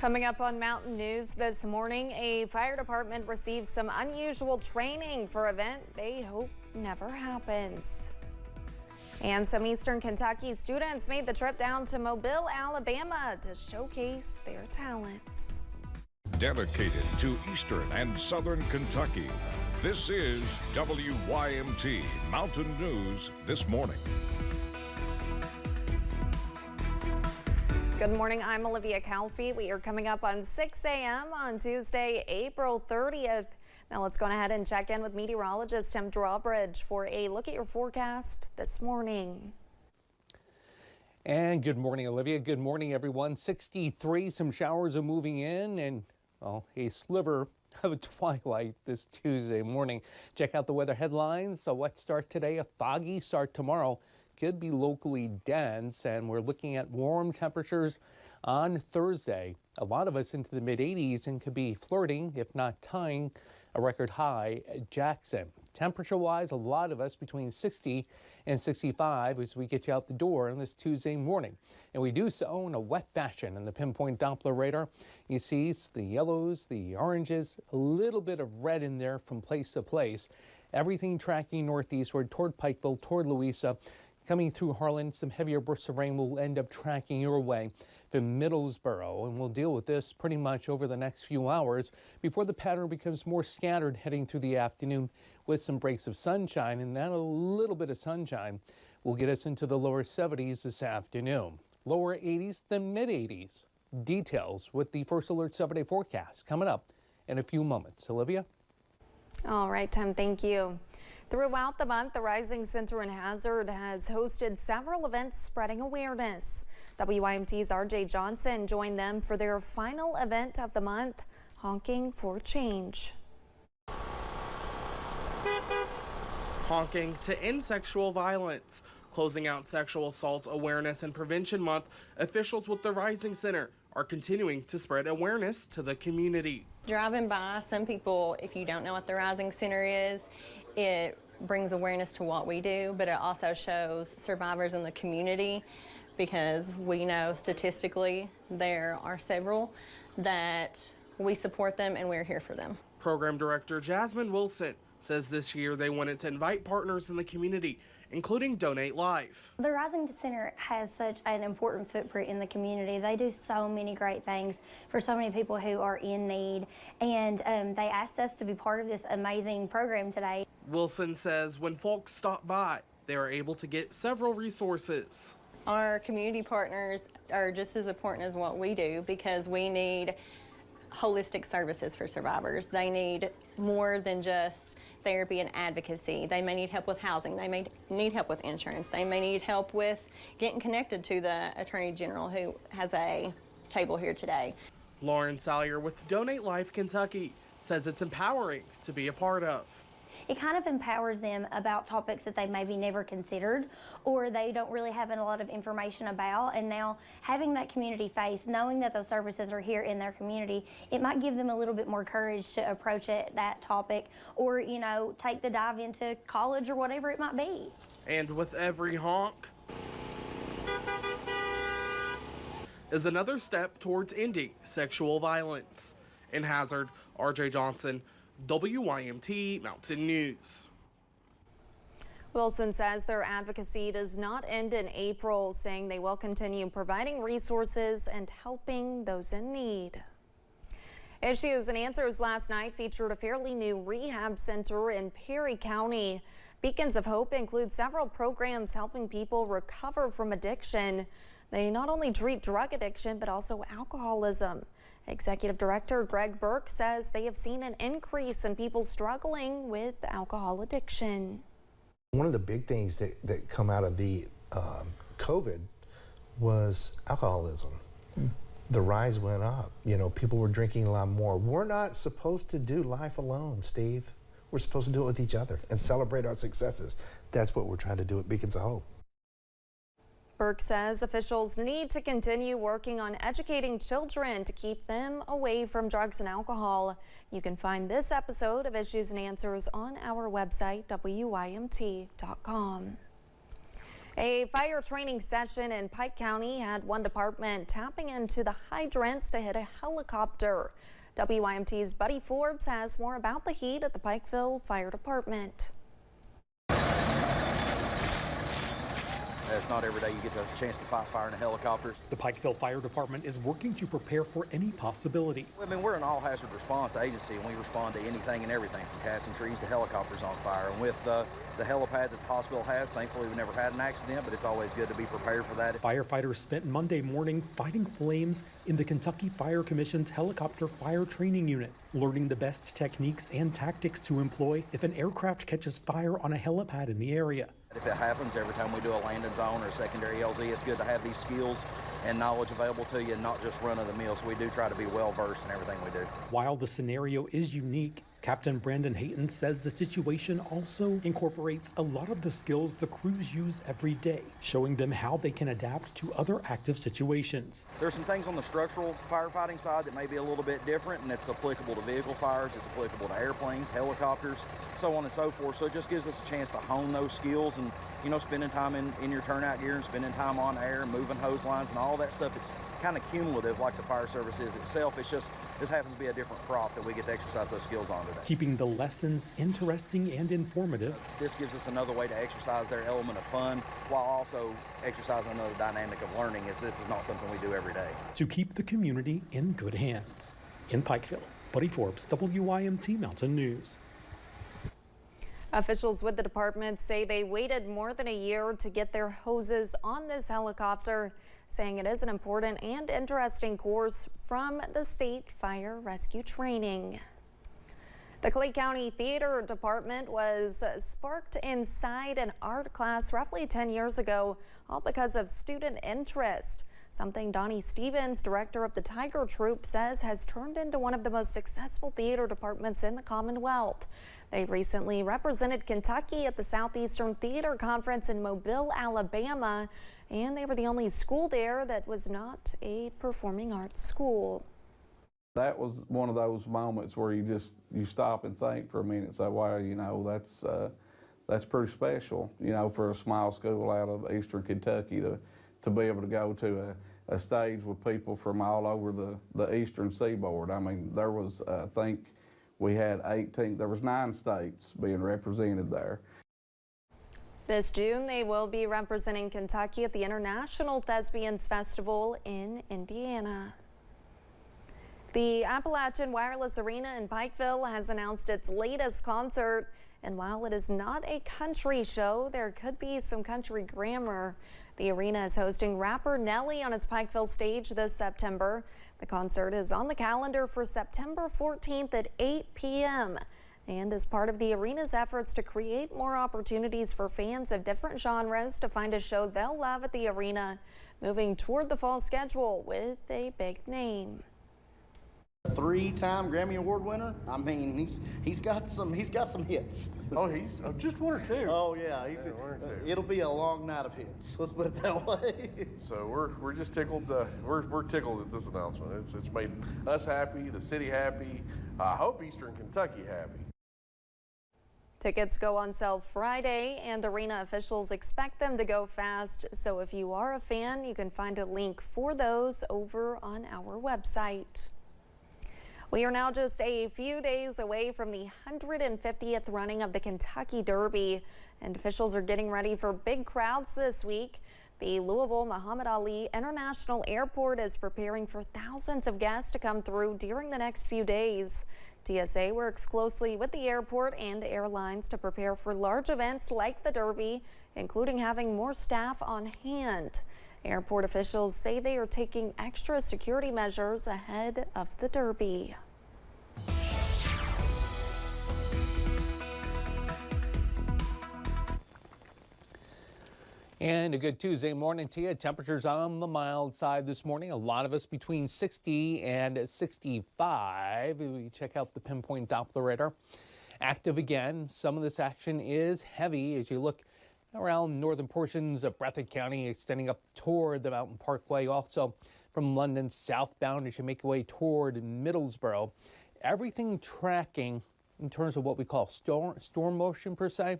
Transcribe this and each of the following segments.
Coming up on Mountain News this morning, a fire department received some unusual training for an event they hope never happens. And some Eastern Kentucky students made the trip down to Mobile, Alabama to showcase their talents. Dedicated to Eastern and Southern Kentucky, this is WYMT Mountain News this morning. Good morning, I'm Olivia Calfee. We are coming up on 6 a.m. on Tuesday, April 30th. Now let's go ahead and check in with meteorologist Tim Drawbridge for a look at your forecast this morning. And good morning, Olivia. Good morning, everyone. 63, some showers are moving in and, well, a sliver of twilight this Tuesday morning. Check out the weather headlines. A wet start today, a foggy start tomorrow. Could be locally dense, and we're looking at warm temperatures on Thursday. A lot of us into the mid-80s and could be flirting, if not tying, a record high at Jackson. Temperature-wise, a lot of us between 60 and 65 as we get you out the door on this Tuesday morning. And we do so in a wet fashion in the pinpoint Doppler radar. You see the yellows, the oranges, a little bit of red in there from place to place. Everything tracking northeastward toward Pikeville, toward Louisa. Coming through Harlan, some heavier bursts of rain will end up tracking your way from Middlesboro, and we'll deal with this pretty much over the next few hours before the pattern becomes more scattered heading through the afternoon with some breaks of sunshine, and then a little bit of sunshine will get us into the lower 70s this afternoon. Lower 80s, then mid 80s. Details with the First Alert 7-day forecast coming up in a few moments. Olivia? All right, Tim, thank you. Throughout the month, the Rising Center in Hazard has hosted several events spreading awareness. WYMT's RJ Johnson joined them for their final event of the month, Honking for Change. Honking to End Sexual Violence. Closing out Sexual Assault Awareness and Prevention Month, officials with the Rising Center are continuing to spread awareness to the community. Driving by, some people, if you don't know what the Rising Center is, it brings awareness to what we do, but it also shows survivors in the community, because we know statistically there are several that we support them and we're here for them. Program Director Jasmine Wilson says this year they wanted to invite partners in the community, including Donate Life. The Rising Center has such an important footprint in the community. They do so many great things for so many people who are in need, and they asked us to be part of this amazing program today. Wilson says when folks stop by, they are able to get several resources. Our community partners are just as important as what we do, because we need holistic services for survivors. They need more than just therapy and advocacy. They may need help with housing. They may need help with insurance. They may need help with getting connected to the Attorney General, who has a table here today. Lauren Salyer with Donate Life Kentucky says it's empowering to be a part of. It kind of empowers them about topics that they maybe never considered, or they don't really have a lot of information about. And now having that community face, knowing that those services are here in their community, it might give them a little bit more courage to approach that topic, or, you know, take the dive into college or whatever it might be. And with every honk is another step towards ending sexual violence. In Hazard, RJ Johnson, WYMT Mountain News. Wilson says their advocacy does not end in April, saying they will continue providing resources and helping those in need. Issues and Answers last night featured a fairly new rehab center in Perry County. Beacons of Hope include several programs helping people recover from addiction. They not only treat drug addiction, but also alcoholism. Executive Director Greg Burke says they have seen an increase in people struggling with alcohol addiction. One of the big things that come out of the COVID was alcoholism. The rise went up. You know, people were drinking a lot more. We're not supposed to do life alone, Steve. We're supposed to do it with each other and celebrate our successes. That's what we're trying to do at Beacons of Hope. Burke says officials need to continue working on educating children to keep them away from drugs and alcohol. You can find this episode of Issues and Answers on our website, WYMT.com. A fire training session in Pike County had one department tapping into the hydrants to hit a helicopter. WYMT's Buddy Forbes has more about the heat at the Pikeville Fire Department. It's not every day you get a chance to fight fire in a helicopter. The Pikeville Fire Department is working to prepare for any possibility. I mean, we're an all-hazard response agency, and we respond to anything and everything from casting trees to helicopters on fire. And with the helipad that the hospital has, thankfully we've never had an accident, but it's always good to be prepared for that. Firefighters spent Monday morning fighting flames in the Kentucky Fire Commission's helicopter fire training unit, learning the best techniques and tactics to employ if an aircraft catches fire on a helipad in the area. If it happens every time we do a landing zone or a secondary LZ, it's good to have these skills and knowledge available to you and not just run of the mill. So we do try to be well versed in everything we do. While the scenario is unique, Captain Brandon Hayton says the situation also incorporates a lot of the skills the crews use every day, showing them how they can adapt to other active situations. There's some things on the structural firefighting side that may be a little bit different, and it's applicable to vehicle fires, it's applicable to airplanes, helicopters, so on and so forth. So it just gives us a chance to hone those skills and, you know, spending time in your turnout gear and spending time on air and moving hose lines and all that stuff. It's kind of cumulative like the fire service is itself. It's just, this happens to be a different crop that we get to exercise those skills on today. Keeping the lessons interesting and informative. This gives us another way to exercise their element of fun while also exercising another dynamic of learning, as this is not something we do every day. To keep the community in good hands. In Pikeville, Buddy Forbes, WYMT Mountain News. Officials with the department say they waited more than a year to get their hoses on this helicopter, saying it is an important and interesting course from the state fire rescue training. The Clay County Theater Department was sparked inside an art class roughly 10 years ago, all because of student interest. Something Donnie Stevens, director of the Tiger Troupe, says has turned into one of the most successful theater departments in the Commonwealth. They recently represented Kentucky at the Southeastern Theater Conference in Mobile, Alabama, and they were the only school there that was not a performing arts school. That was one of those moments where you stop and think for a minute and say, wow, you know, that's pretty special, you know, for a small school out of Eastern Kentucky to be able to go to a stage with people from all over the Eastern Seaboard. I mean, there was, I think we had 9 states being represented there. This June, they will be representing Kentucky at the International Thespians Festival in Indiana. The Appalachian Wireless Arena in Pikeville has announced its latest concert, and while it is not a country show, there could be some country grammar. The arena is hosting rapper Nelly on its Pikeville stage this September. The concert is on the calendar for September 14th at 8 p.m. and is part of the arena's efforts to create more opportunities for fans of different genres to find a show they'll love at the arena, moving toward the fall schedule with a big name. 3-time Grammy Award winner. I mean, he's got some hits. Oh, he's just one or two. Oh yeah, one or two. It'll be a long night of hits. Let's put it that way. So we're just tickled. We're tickled at this announcement. It's made us happy, the city happy. I hope Eastern Kentucky happy. Tickets go on sale Friday, and arena officials expect them to go fast. So if you are a fan, you can find a link for those over on our website. We are now just a few days away from the 150th running of the Kentucky Derby, and officials are getting ready for big crowds this week. The Louisville Muhammad Ali International Airport is preparing for thousands of guests to come through during the next few days. TSA works closely with the airport and airlines to prepare for large events like the Derby, including having more staff on hand. Airport officials say they are taking extra security measures ahead of the Derby. And a good Tuesday morning to you. Temperatures on the mild side this morning. A lot of us between 60 and 65. We check out the pinpoint Doppler radar. Active again. Some of this action is heavy as you look around northern portions of Breathitt County, extending up toward the Mountain Parkway. Also from London southbound as you make your way toward Middlesboro. Everything tracking in terms of what we call storm motion per se.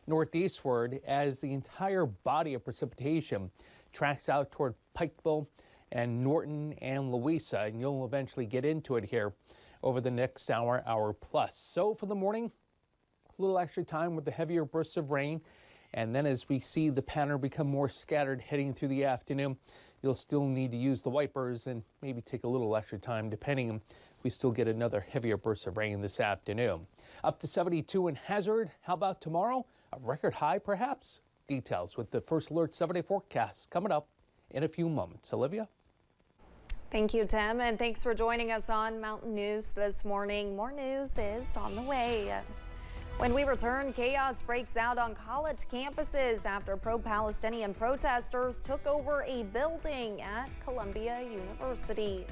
northeastward as the entire body of precipitation tracks out toward Pikeville and Norton and Louisa, and you'll eventually get into it here over the next hour, hour plus. So for the morning, a little extra time with the heavier bursts of rain, and then as we see the pattern become more scattered heading through the afternoon, you'll still need to use the wipers and maybe take a little extra time depending if we still get another heavier burst of rain this afternoon. Up to 72 in Hazard. How about tomorrow? A record high perhaps? Details with the First Alert 7-day forecast coming up in a few moments. Olivia? Thank you, Tim, and thanks for joining us on Mountain News this morning. More news is on the way. When we return, chaos breaks out on college campuses after pro-Palestinian protesters took over a building at Columbia University.